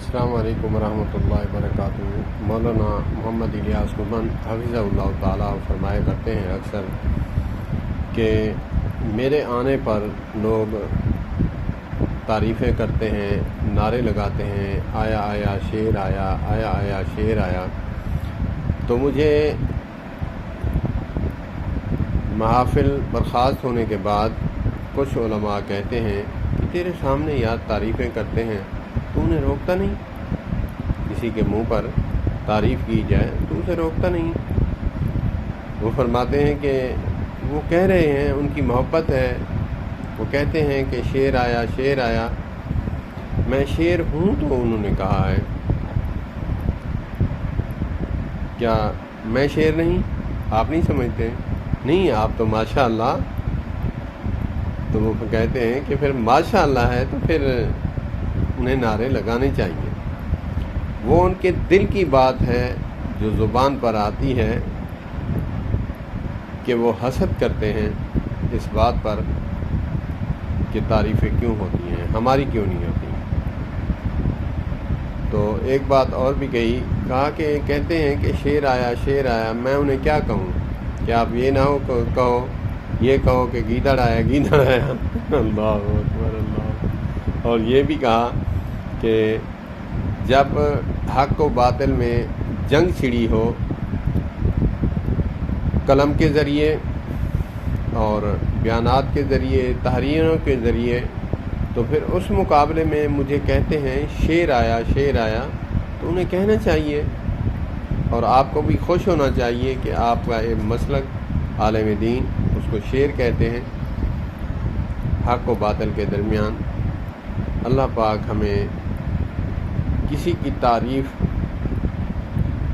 السلام علیکم ورحمۃ اللہ وبرکاتہ۔ مولانا محمد الیاس کومند حفظہ اللہ تعالیٰ فرمایا کرتے ہیں اکثر کہ میرے آنے پر لوگ تعریفیں کرتے ہیں، نعرے لگاتے ہیں، آیا آیا شیر آیا، آیا آیا شیر آیا۔ تو مجھے محافل برخاست ہونے کے بعد کچھ علماء کہتے ہیں کہ تیرے سامنے یاد تعریفیں کرتے ہیں، تو انہیں روکتا نہیں؟ کسی کے منہ پر تعریف کی جائے تو اسے روکتا نہیں؟ وہ فرماتے ہیں کہ وہ کہہ رہے ہیں، ان کی محبت ہے، وہ کہتے ہیں کہ شیر آیا شیر آیا۔ میں شیر ہوں تو انہوں نے کہا ہے، کیا میں شیر نہیں؟ آپ نہیں سمجھتے؟ نہیں، آپ تو ماشاء اللہ۔ تو وہ کہتے ہیں کہ پھر ماشاء اللہ ہے تو پھر انہیں نعرے لگانے چاہیے۔ وہ ان کے دل کی بات ہے جو زبان پر آتی ہے کہ وہ حسد کرتے ہیں اس بات پر کہ تعریفیں کیوں ہوتی ہیں، ہماری کیوں نہیں ہوتی۔ تو ایک بات اور بھی کہا کہ کہتے ہیں کہ شیر آیا شیر آیا، میں انہیں کیا کہوں کہ آپ یہ نہ ہو کہو، یہ کہو کہ گیدڑ آیا گیدڑ آیا۔ اللہ اکبر اللہ۔ اور یہ بھی کہا کہ جب حق و باطل میں جنگ چھڑی ہو قلم کے ذریعے اور بیانات کے ذریعے، تحریروں کے ذریعے، تو پھر اس مقابلے میں مجھے کہتے ہیں شیر آیا شیر آیا، تو انہیں کہنا چاہیے اور آپ کو بھی خوش ہونا چاہیے کہ آپ کا ایک مسلک عالم دین اس کو شیر کہتے ہیں۔ حق و باطل کے درمیان اللہ پاک ہمیں کسی کی تعریف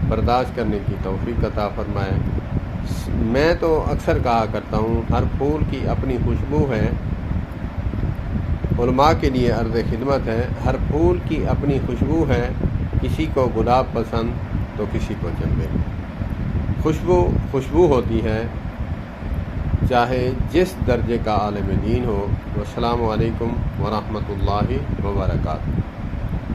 برداشت کرنے کی توفیق عطا فرمائے۔ میں تو اکثر کہا کرتا ہوں، ہر پھول کی اپنی خوشبو ہے۔ علماء کے لیے عرض خدمت ہے، ہر پھول کی اپنی خوشبو ہے، کسی کو گلاب پسند تو کسی کو چنبے۔ خوشبو ہوتی ہے چاہے جس درجے کا عالم دین ہو۔ والسلام علیکم ورحمۃ اللہ وبرکاتہ۔